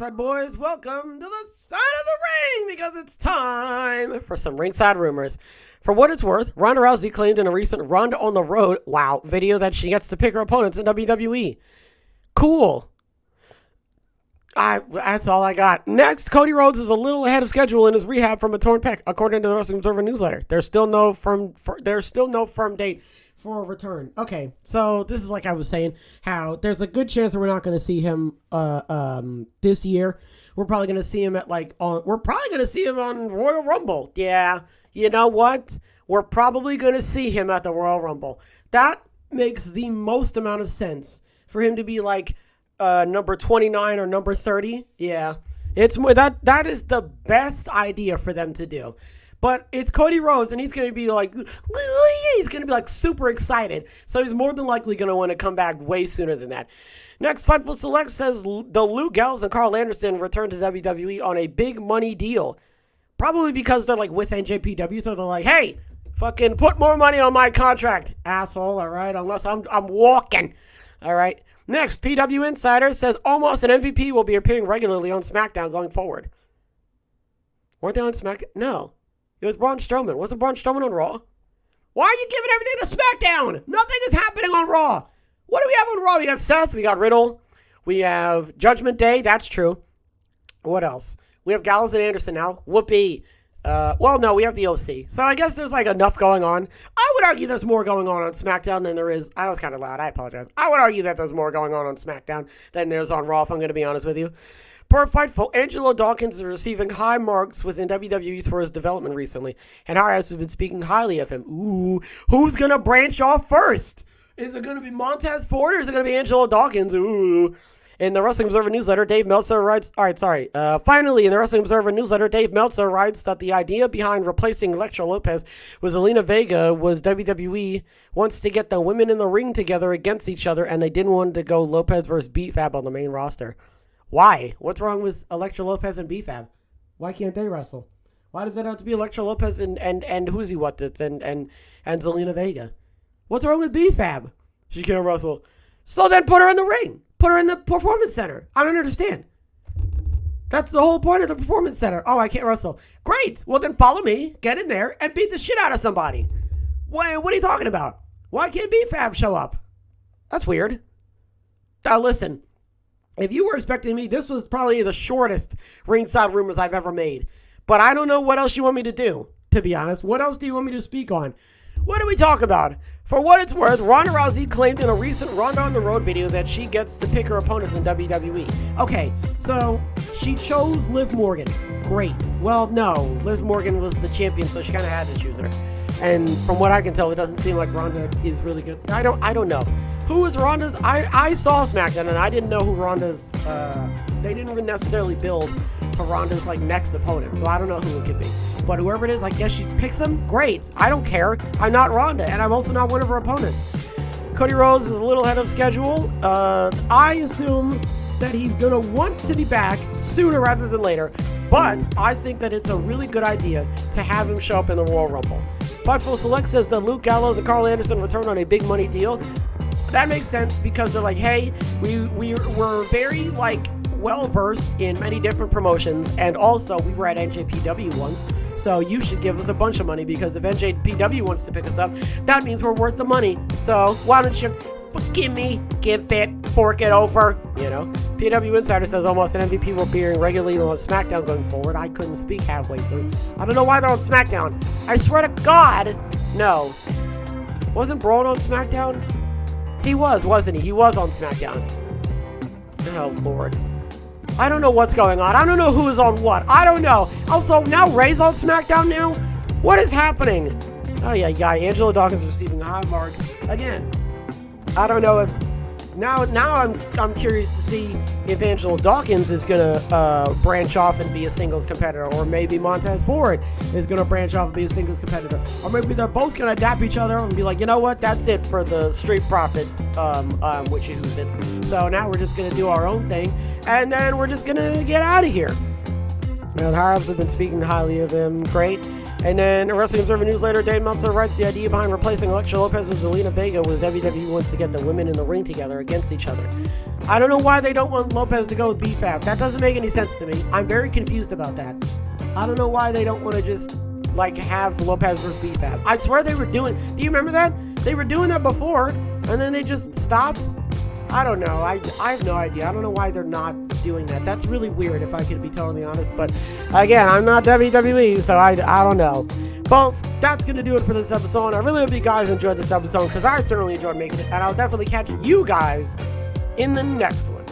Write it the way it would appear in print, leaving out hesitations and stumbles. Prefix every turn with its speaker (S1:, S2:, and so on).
S1: Ringside boys, welcome to the side of the ring because it's time for some ringside rumors. For what it's worth, Ronda Rousey claimed in a recent Ronda on the Road video that she gets to pick her opponents in WWE. Cool. That's all I got. Next, Cody Rhodes is a little ahead of schedule in his rehab from a torn pec, according to the Wrestling Observer newsletter. There's still no firm date for a return. Okay, so this is like I was saying, how there's a good chance that we're not going to see him this year. We're probably going to see him on Royal Rumble. Yeah, you know what? We're probably going to see him at the Royal Rumble. That makes the most amount of sense for him to be like number 29 or number 30. Yeah, it's more that is the best idea for them to do. But it's Cody Rose, and he's going to be like super excited. So he's more than likely going to want to come back way sooner than that. Next, Fightful Select says the Luke Gallows and Carl Anderson return to WWE on a big money deal. Probably because they're like with NJPW, so they're like, hey, fucking put more money on my contract, asshole, all right? Unless I'm walking, all right? Next, PW Insider says Omos and MVP will be appearing regularly on Smackdown going forward. Weren't they on Smackdown? No. It was Braun Strowman. Wasn't Braun Strowman on Raw? Why are you giving everything to SmackDown? Nothing is happening on Raw. What do we have on Raw? We got Seth. We got Riddle. We have Judgment Day. That's true. What else? We have Gallows and Anderson now. Whoopee. No, we have the OC. So I guess there's like enough going on. I would argue there's more going on SmackDown than there is. I was kind of loud. I apologize. I would argue that there's more going on SmackDown than there's on Raw, if I'm going to be honest with you. Per Fightful, Angelo Dawkins is receiving high marks within WWE for his development recently, and Harris has been speaking highly of him. Ooh, who's going to branch off first? Is it going to be Montez Ford or is it going to be Angelo Dawkins? Ooh. In the Wrestling Observer newsletter, Dave Meltzer writes, finally, in the Wrestling Observer newsletter, Dave Meltzer writes that the idea behind replacing Elektra Lopez with Zelina Vega was WWE wants to get the women in the ring together against each other, and they didn't want to go Lopez versus B-Fab on the main roster. Why? What's wrong with Elektra Lopez and B-Fab? Why can't they wrestle? Why does it have to be Elektra Lopez and Who's What It's and Zelina Vega? What's wrong with B-Fab? She can't wrestle. So then put her in the ring. Put her in the Performance Center. I don't understand. That's the whole point of the Performance Center. Oh, I can't wrestle. Great. Well, then follow me. Get in there and beat the shit out of somebody. Wait, what are you talking about? Why can't B-Fab show up? That's weird. Now, listen. If you were expecting me, this was probably the shortest ringside rumors I've ever made. But I don't know what else you want me to do, to be honest. What else do you want me to speak on? What do we talk about? For what it's worth, Ronda Rousey claimed in a recent Ronda on the Road video that she gets to pick her opponents in WWE. Okay, so she chose Liv Morgan. Great. Well, no, Liv Morgan was the champion, so she kind of had to choose her. And from what I can tell, it doesn't seem like Ronda is really good. I don't know. Who is Ronda's? I saw SmackDown, and I didn't know who Ronda's, they didn't even necessarily build to Ronda's, next opponent, so I don't know who it could be. But whoever it is, I guess she picks him. Great. I don't care. I'm not Ronda, and I'm also not one of her opponents. Cody Rose is a little ahead of schedule. I assume that he's going to want to be back sooner rather than later, but I think that it's a really good idea to have him show up in the Royal Rumble. Fightful Select says that Luke Gallows and Carl Anderson return on a big money deal. That makes sense because they're like, hey, we're very well versed in many different promotions, and also we were at NJPW once, so you should give us a bunch of money because if NJPW wants to pick us up, that means we're worth the money. So why don't you give it, fork it over, PW Insider says Omos and MVP will be appearing regularly on SmackDown going forward. I couldn't speak halfway through. I don't know why they're on SmackDown. I swear to God, no. Wasn't Braun on SmackDown? He was, wasn't he? He was on SmackDown. Oh, Lord. I don't know what's going on. I don't know who is on what. I don't know. Also, now Ray's on SmackDown now? What is happening? Oh, yeah. Angelo Dawkins receiving high marks. Again, I don't know if... Now I'm curious to see if Angelo Dawkins is going to branch off and be a singles competitor, or maybe Montez Ford is going to branch off and be a singles competitor, or maybe they're both going to adapt each other and be like, you know what, that's it for the Street Profits, which is it. So now we're just going to do our own thing, and then we're just going to get out of here. Now, the Harabs have been speaking highly of him. Great. And then a Wrestling Observer Newsletter, Dave Meltzer writes the idea behind replacing Elektra Lopez with Zelina Vega was WWE wants to get the women in the ring together against each other. I don't know why they don't want Lopez to go with BFAB. That doesn't make any sense to me. I'm very confused about that. I don't know why they don't want to just, like, have Lopez versus BFAB. I swear they were doing... Do you remember that? They were doing that before, and then they just stopped. I don't know. I have no idea. I don't know why they're not doing that. That's really weird, if I could be totally honest. But, again, I'm not WWE, so I don't know. Folks, that's going to do it for this episode. I really hope you guys enjoyed this episode, because I certainly enjoyed making it. And I'll definitely catch you guys in the next one.